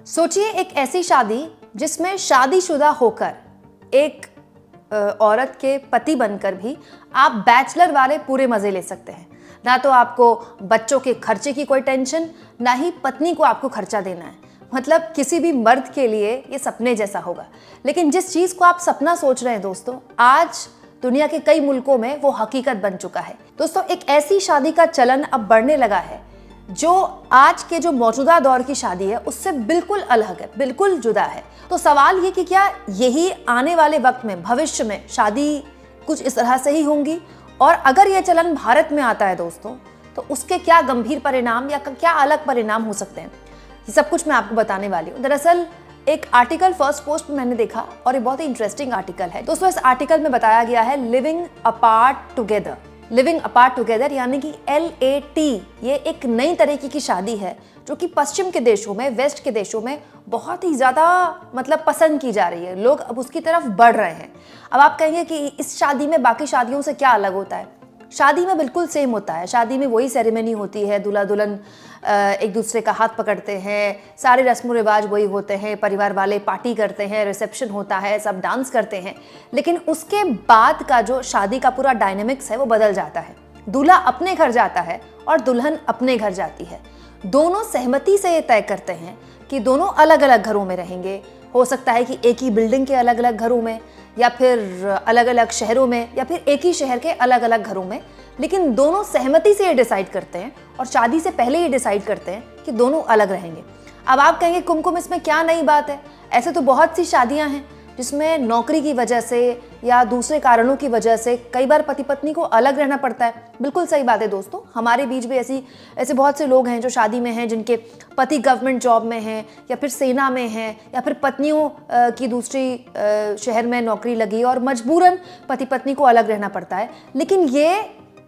सोचिए एक ऐसी शादी जिसमें शादीशुदा होकर एक औरत के पति बनकर भी आप बैचलर वाले पूरे मजे ले सकते हैं। ना तो आपको बच्चों के खर्चे की कोई टेंशन, ना ही पत्नी को आपको खर्चा देना है। मतलब किसी भी मर्द के लिए ये सपने जैसा होगा। लेकिन जिस चीज को आप सपना सोच रहे हैं दोस्तों, आज दुनिया के कई मुल्कों में वो हकीकत बन चुका है। दोस्तों, एक ऐसी शादी का चलन अब बढ़ने लगा है जो आज के जो मौजूदा दौर की शादी है उससे बिल्कुल अलग है, बिल्कुल जुदा है। तो सवाल ये कि क्या यही आने वाले वक्त में, भविष्य में शादी कुछ इस तरह से ही होंगी? और अगर ये चलन भारत में आता है दोस्तों, तो उसके क्या गंभीर परिणाम या क्या अलग परिणाम हो सकते हैं, ये सब कुछ मैं आपको बताने वाली हूँ। दरअसल एक आर्टिकल फर्स्ट पोस्ट में मैंने देखा और ये बहुत ही इंटरेस्टिंग आर्टिकल है दोस्तों। इस आर्टिकल में बताया गया है living apart together. Living apart together यानी कि LAT, ये एक नई तरीके की शादी है जो कि पश्चिम के देशों में, वेस्ट के देशों में बहुत ही ज़्यादा पसंद की जा रही है। लोग अब उसकी तरफ बढ़ रहे हैं। अब आप कहेंगे कि इस शादी में बाकी शादियों से क्या अलग होता है? शादी में बिल्कुल सेम होता है। शादी में वही सेरेमनी होती है, दूल्हा दुल्हन एक दूसरे का हाथ पकड़ते हैं, सारे रस्म रिवाज वही होते हैं, परिवार वाले पार्टी करते हैं, रिसेप्शन होता है, सब डांस करते हैं। लेकिन उसके बाद का जो शादी का पूरा डायनेमिक्स है वो बदल जाता है। दूल्हा अपने घर जाता है और दुल्हन अपने घर जाती है। दोनों सहमति से ये तय करते हैं कि दोनों अलग अलग घरों में रहेंगे। हो सकता है कि एक ही बिल्डिंग के अलग अलग घरों में, या फिर अलग अलग शहरों में, या फिर एक ही शहर के अलग अलग घरों में। लेकिन दोनों सहमति से ये डिसाइड करते हैं और शादी से पहले ये डिसाइड करते हैं कि दोनों अलग रहेंगे। अब आप कहेंगे कुमकुम, इसमें क्या नई बात है? ऐसे तो बहुत सी शादियां हैं जिसमें नौकरी की वजह से या दूसरे कारणों की वजह से कई बार पति पत्नी को अलग रहना पड़ता है। बिल्कुल सही बात है दोस्तों। हमारे बीच भी ऐसे बहुत से लोग हैं जो शादी में हैं, जिनके पति गवर्नमेंट जॉब में हैं, या फिर सेना में हैं, या फिर पत्नियों की दूसरी शहर में नौकरी लगी और मजबूरन पति पत्नी को अलग रहना पड़ता है। लेकिन ये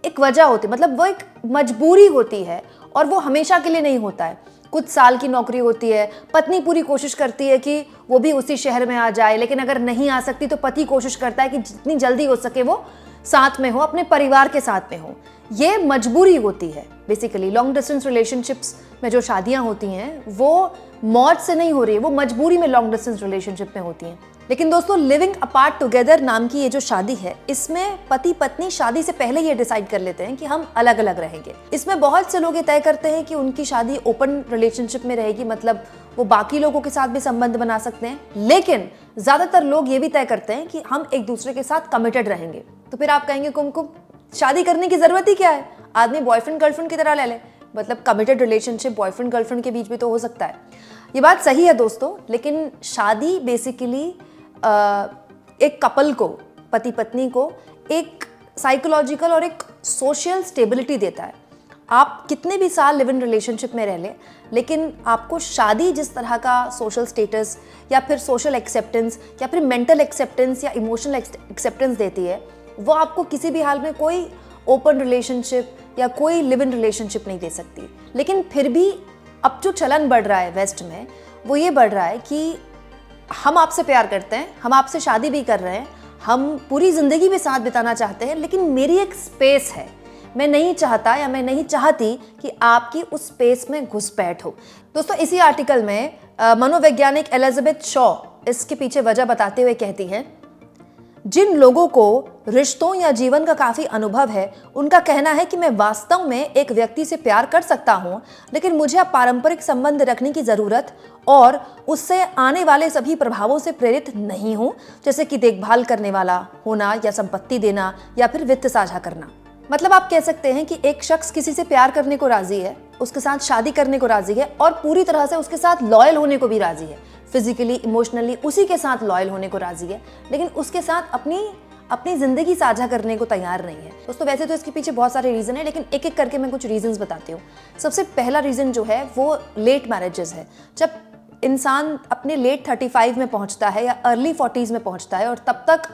एक वजह होती है, मतलब वो एक मजबूरी होती है और वो हमेशा के लिए नहीं होता है। कुछ साल की नौकरी होती है, पत्नी पूरी कोशिश करती है कि वो भी उसी शहर में आ जाए, लेकिन अगर नहीं आ सकती तो पति कोशिश करता है कि जितनी जल्दी हो सके वो साथ में हो, अपने परिवार के साथ में हो। ये मजबूरी होती है बेसिकली। लॉन्ग डिस्टेंस रिलेशनशिप्स में जो शादियां होती हैं वो मौत से नहीं हो रही है, वो मजबूरी में लॉन्ग डिस्टेंस रिलेशनशिप में होती हैं। लेकिन दोस्तों, लिविंग अपार्ट टुगेदर नाम की ये जो शादी है, इसमें पति पत्नी शादी से पहले ये डिसाइड कर लेते हैं कि हम अलग अलग रहेंगे। इसमें बहुत से लोग ये तय करते हैं कि उनकी शादी ओपन रिलेशनशिप में रहेगी, मतलब वो बाकी लोगों के साथ भी संबंध बना सकते हैं। लेकिन ज्यादातर लोग ये भी तय करते हैं कि हम एक दूसरे के साथ कमिटेड रहेंगे। तो फिर आप कहेंगे कुमकुम, शादी करने की जरूरत ही क्या है? आदमी बॉयफ्रेंड गर्लफ्रेंड की तरह ले ले, मतलब कमिटेड रिलेशनशिप बॉयफ्रेंड गर्लफ्रेंड के बीच भी तो हो सकता है। ये बात सही है दोस्तों, लेकिन शादी बेसिकली एक कपल को, पति पत्नी को एक साइकोलॉजिकल और एक सोशल स्टेबिलिटी देता है। आप कितने भी साल लिव इन रिलेशनशिप में रह लें, लेकिन आपको शादी जिस तरह का सोशल स्टेटस या फिर सोशल एक्सेप्टेंस या फिर मेंटल एक्सेप्टेंस या इमोशनल एक्सेप्टेंस देती है, वो आपको किसी भी हाल में कोई ओपन रिलेशनशिप या कोई लिव इन रिलेशनशिप नहीं दे सकती। लेकिन फिर भी अब जो चलन बढ़ रहा है वेस्ट में, वो ये बढ़ रहा है कि हम आपसे प्यार करते हैं, हम आपसे शादी भी कर रहे हैं, हम पूरी जिंदगी भी साथ बिताना चाहते हैं, लेकिन मेरी एक स्पेस है, मैं नहीं चाहता या मैं नहीं चाहती कि आपकी उस स्पेस में घुसपैठ हो। दोस्तों, इसी आर्टिकल में मनोवैज्ञानिक एलिजाबेथ शॉ इसके पीछे वजह बताते हुए कहती हैं, जिन लोगों को रिश्तों या जीवन का काफी अनुभव है, उनका कहना है कि मैं वास्तव में एक व्यक्ति से प्यार कर सकता हूं, लेकिन मुझे अब पारंपरिक संबंध रखने की जरूरत और उससे आने वाले सभी प्रभावों से प्रेरित नहीं हूं, जैसे कि देखभाल करने वाला होना या संपत्ति देना या फिर वित्त साझा करना। मतलब आप कह सकते हैं कि एक शख्स किसी से प्यार करने को राजी है, उसके साथ शादी करने को राजी है और पूरी तरह से उसके साथ लॉयल होने को भी राजी है, फिजिकली इमोशनली उसी के साथ लॉयल होने को राजी है, लेकिन उसके साथ अपनी जिंदगी साझा करने को तैयार नहीं है। दोस्तों, वैसे तो इसके पीछे बहुत सारे रीजन है, लेकिन एक एक करके मैं कुछ रीजंस बताती हूँ। सबसे पहला रीजन जो है वो लेट मैरिजेस है। जब इंसान अपने लेट 35 में पहुंचता है या अर्ली 40s में पहुंचता है और तब तक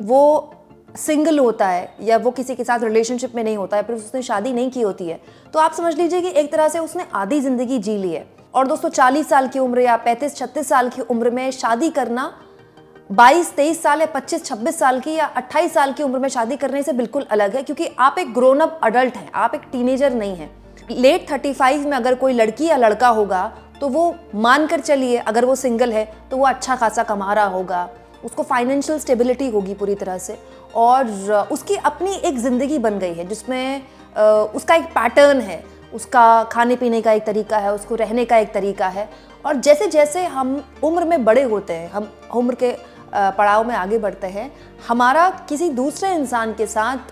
वो सिंगल होता है या वो किसी के साथ रिलेशनशिप में नहीं होता है, फिर उसने शादी नहीं की होती है, तो आप समझ लीजिए कि एक तरह से उसने आधी जिंदगी जी ली है। और दोस्तों, 40 साल की उम्र या 35-36 साल की उम्र में शादी करना 22-23 साल या 25-26 साल की या 28 साल की उम्र में शादी करने से बिल्कुल अलग है, क्योंकि आप एक ग्रोन अप अडल्ट हैं, आप एक टीनेजर नहीं हैं। लेट 35 में अगर कोई लड़की या लड़का होगा तो वो मान कर चलिए, अगर वो सिंगल है तो वो अच्छा खासा कमा रहा होगा, उसको फाइनेंशियल स्टेबिलिटी होगी पूरी तरह से, और उसकी अपनी एक ज़िंदगी बन गई है जिसमें उसका एक पैटर्न है, उसका खाने पीने का एक तरीका है, उसको रहने का एक तरीका है। और जैसे जैसे हम उम्र में बड़े होते हैं, हम उम्र के पड़ाव में आगे बढ़ते हैं, हमारा किसी दूसरे इंसान के साथ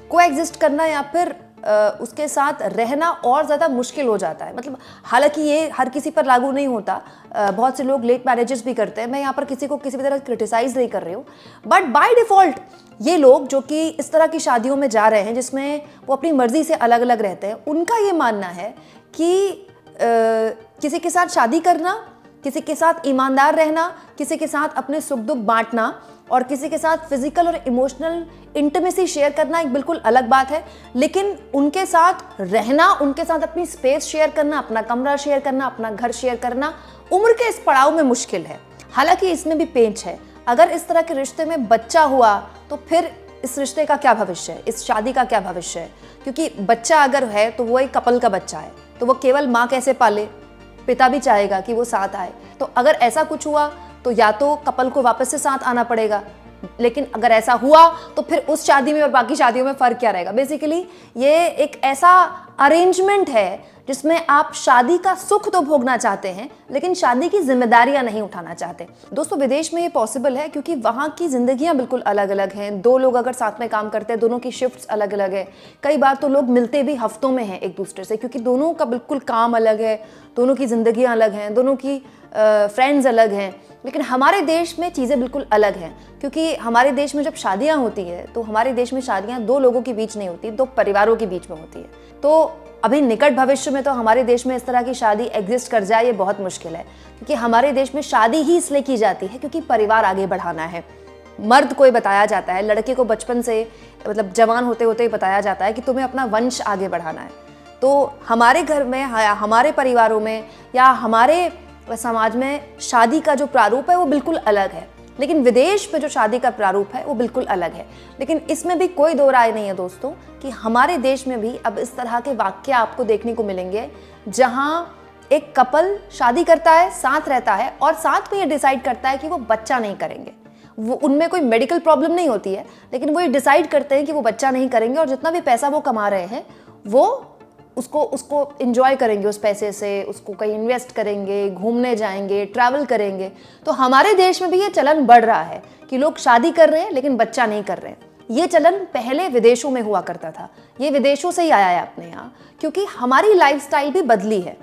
कोएग्जिस्ट करना या फिर उसके साथ रहना और ज़्यादा मुश्किल हो जाता है। मतलब हालांकि ये हर किसी पर लागू नहीं होता, बहुत से लोग लेट मैरिजेस भी करते हैं, मैं यहाँ पर किसी को किसी भी तरह क्रिटिसाइज़ नहीं कर रही हूँ, बट बाय डिफ़ॉल्ट ये लोग जो कि इस तरह की शादियों में जा रहे हैं जिसमें वो अपनी मर्ज़ी से अलग अलग रहते हैं, उनका ये मानना है कि किसी के साथ शादी करना, किसी के साथ ईमानदार रहना, किसी के साथ अपने सुख दुख बांटना और किसी के साथ फिजिकल और इमोशनल इंटीमेसी शेयर करना एक बिल्कुल अलग बात है, लेकिन उनके साथ रहना, उनके साथ अपनी स्पेस शेयर करना, अपना कमरा शेयर करना, अपना घर शेयर करना उम्र के इस पड़ाव में मुश्किल है। हालांकि इसमें भी पेंच है, अगर इस तरह के रिश्ते में बच्चा हुआ तो फिर इस रिश्ते का क्या भविष्य है, इस शादी का क्या भविष्य है, क्योंकि बच्चा अगर है तो वो एक कपल का बच्चा है, तो वो केवल माँ कैसे पाले, पिता भी चाहेगा कि वो साथ आए। तो अगर ऐसा कुछ हुआ तो या तो कपल को वापस से साथ आना पड़ेगा, लेकिन अगर ऐसा हुआ तो फिर उस शादी में और बाकी शादियों में फ़र्क क्या रहेगा। बेसिकली ये एक ऐसा अरेंजमेंट है जिसमें आप शादी का सुख तो भोगना चाहते हैं लेकिन शादी की जिम्मेदारियां नहीं उठाना चाहते। दोस्तों विदेश में ये पॉसिबल है क्योंकि वहाँ की ज़िंदगियाँ बिल्कुल अलग अलग हैं। दो लोग अगर साथ में काम करते हैं, दोनों की शिफ्ट्स अलग अलग है, कई बार तो लोग मिलते भी हफ्तों में हैं एक दूसरे से, क्योंकि दोनों का बिल्कुल काम अलग है, दोनों की ज़िंदगियाँ अलग हैं, दोनों की फ्रेंड्स अलग हैं। लेकिन हमारे देश में चीज़ें बिल्कुल अलग हैं, क्योंकि हमारे देश में जब शादियाँ होती है तो हमारे देश में शादियाँ दो लोगों के बीच नहीं होती, दो परिवारों के बीच में होती है। तो अभी निकट भविष्य में तो हमारे देश में इस तरह की शादी एग्जिस्ट कर जाए ये बहुत मुश्किल है, क्योंकि हमारे देश में शादी ही इसलिए की जाती है क्योंकि परिवार आगे बढ़ाना है। मर्द को बताया जाता है, लड़के को बचपन से मतलब जवान होते होते ही बताया जाता है कि तुम्हें अपना वंश आगे बढ़ाना है। तो हमारे घर में, हमारे परिवारों में या हमारे समाज में शादी का जो प्रारूप है वो बिल्कुल अलग है, लेकिन विदेश में जो शादी का प्रारूप है वो बिल्कुल अलग है। लेकिन इसमें भी कोई दो राय नहीं है दोस्तों कि हमारे देश में भी अब इस तरह के वाक्य आपको देखने को मिलेंगे जहां एक कपल शादी करता है, साथ रहता है और साथ में ये डिसाइड करता है कि वो बच्चा नहीं करेंगे। वो उनमें कोई मेडिकल प्रॉब्लम नहीं होती है, लेकिन वो ये डिसाइड करते हैं कि वो बच्चा नहीं करेंगे और जितना भी पैसा वो कमा रहे हैं वो उसको एंजॉय करेंगे, उस पैसे से उसको कहीं इन्वेस्ट करेंगे, घूमने जाएंगे, ट्रैवल करेंगे। तो हमारे देश में भी ये चलन बढ़ रहा है कि लोग शादी कर रहे हैं लेकिन बच्चा नहीं कर रहे हैं। ये चलन पहले विदेशों में हुआ करता था, ये विदेशों से ही आया है अपने यहाँ, क्योंकि हमारी लाइफस्टाइल भी बदली है,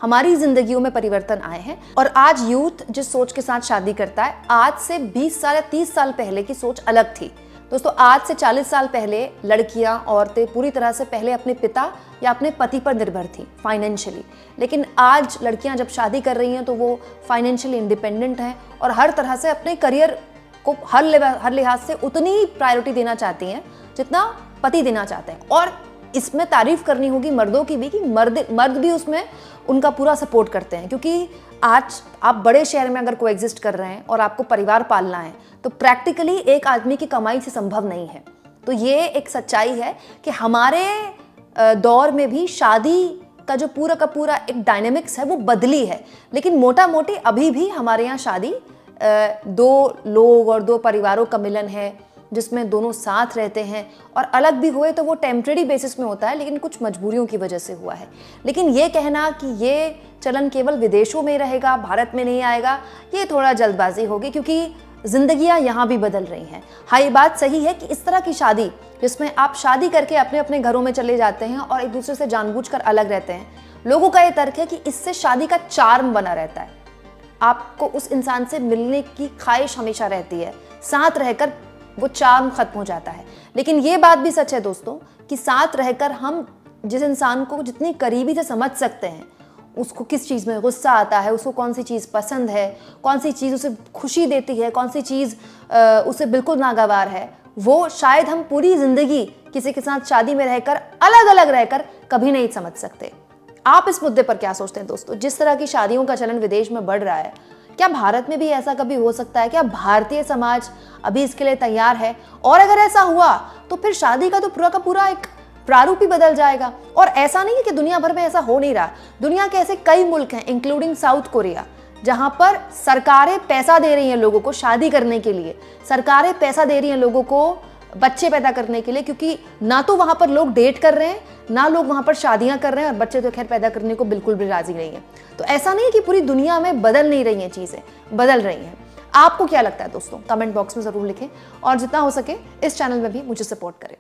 हमारी जिंदगियों में परिवर्तन आए हैं। और आज यूथ जिस सोच के साथ शादी करता है, आज से 20 साल या 30 साल पहले की सोच अलग थी। दोस्तों आज से 40 साल पहले लड़कियां, औरतें पूरी तरह से पहले अपने पिता या अपने पति पर निर्भर थी फाइनेंशियली, लेकिन आज लड़कियां जब शादी कर रही हैं तो वो फाइनेंशियली इंडिपेंडेंट हैं और हर तरह से अपने करियर को हर लिहाज से उतनी ही प्रायोरिटी देना चाहती हैं जितना पति देना चाहते हैं। और इसमें तारीफ करनी होगी मर्दों की भी कि मर्द भी उसमें उनका पूरा सपोर्ट करते हैं, क्योंकि आज आप बड़े शहर में अगर कोएग्जिस्ट कर रहे हैं और आपको परिवार पालना है तो प्रैक्टिकली एक आदमी की कमाई से संभव नहीं है। तो ये एक सच्चाई है कि हमारे दौर में भी शादी का जो पूरा का पूरा एक डायनेमिक्स है वो बदली है, लेकिन मोटा मोटी अभी भी हमारे यहाँ शादी दो लोग और दो परिवारों का मिलन है जिसमें दोनों साथ रहते हैं, और अलग भी हुए तो वो टेम्परेरी बेसिस में होता है, लेकिन कुछ मजबूरियों की वजह से हुआ है। लेकिन ये कहना कि ये चलन केवल विदेशों में रहेगा, भारत में नहीं आएगा, ये थोड़ा जल्दबाजी होगी, क्योंकि जिंदगियां यहाँ भी बदल रही हैं। हाँ, ये बात सही है कि इस तरह की शादी जिसमें आप शादी करके अपने अपने घरों में चले जाते हैं और एक दूसरे से जानबूझकर अलग रहते हैं, लोगों का ये तर्क है कि इससे शादी का चार्म बना रहता है, आपको उस इंसान से मिलने की ख्वाहिश हमेशा रहती है, साथ रहकर वो चार्म खत्म हो जाता है। लेकिन ये बात भी सच है दोस्तों कि साथ रहकर हम जिस इंसान को जितनी करीबी से समझ सकते हैं, उसको किस चीज़ में गुस्सा आता है, उसको कौन सी चीज़ पसंद है, कौन सी चीज़ उसे खुशी देती है, कौन सी चीज़ उसे बिल्कुल नागवार है, वो शायद हम पूरी ज़िंदगी किसी के साथ शादी में रहकर अलग अलग रहकर कभी नहीं समझ सकते। आप इस मुद्दे पर क्या सोचते हैं दोस्तों? जिस तरह की शादियों का चलन विदेश में बढ़ रहा है, क्या भारत में भी ऐसा कभी हो सकता है? क्या भारतीय समाज अभी इसके लिए तैयार है? और अगर ऐसा हुआ तो फिर शादी का तो पूरा का पूरा एक प्रारूप ही बदल जाएगा। और ऐसा नहीं है कि दुनिया भर में ऐसा हो नहीं रहा, दुनिया के ऐसे कई मुल्क हैं इंक्लूडिंग साउथ कोरिया जहां पर सरकारें पैसा दे रही हैं लोगों को शादी करने के लिए, सरकारें पैसा दे रही हैं लोगों को बच्चे पैदा करने के लिए, क्योंकि ना तो वहां पर लोग डेट कर रहे हैं, ना लोग वहां पर शादियां कर रहे हैं, और बच्चे तो खैर पैदा करने को बिल्कुल भी राजी नहीं है। तो ऐसा नहीं है कि पूरी दुनिया में बदल नहीं रही हैं चीजें, बदल रही हैं। आपको क्या लगता है दोस्तों, कमेंट बॉक्स में जरूर लिखें, और जितना हो सके इस चैनल में भी मुझे सपोर्ट करें।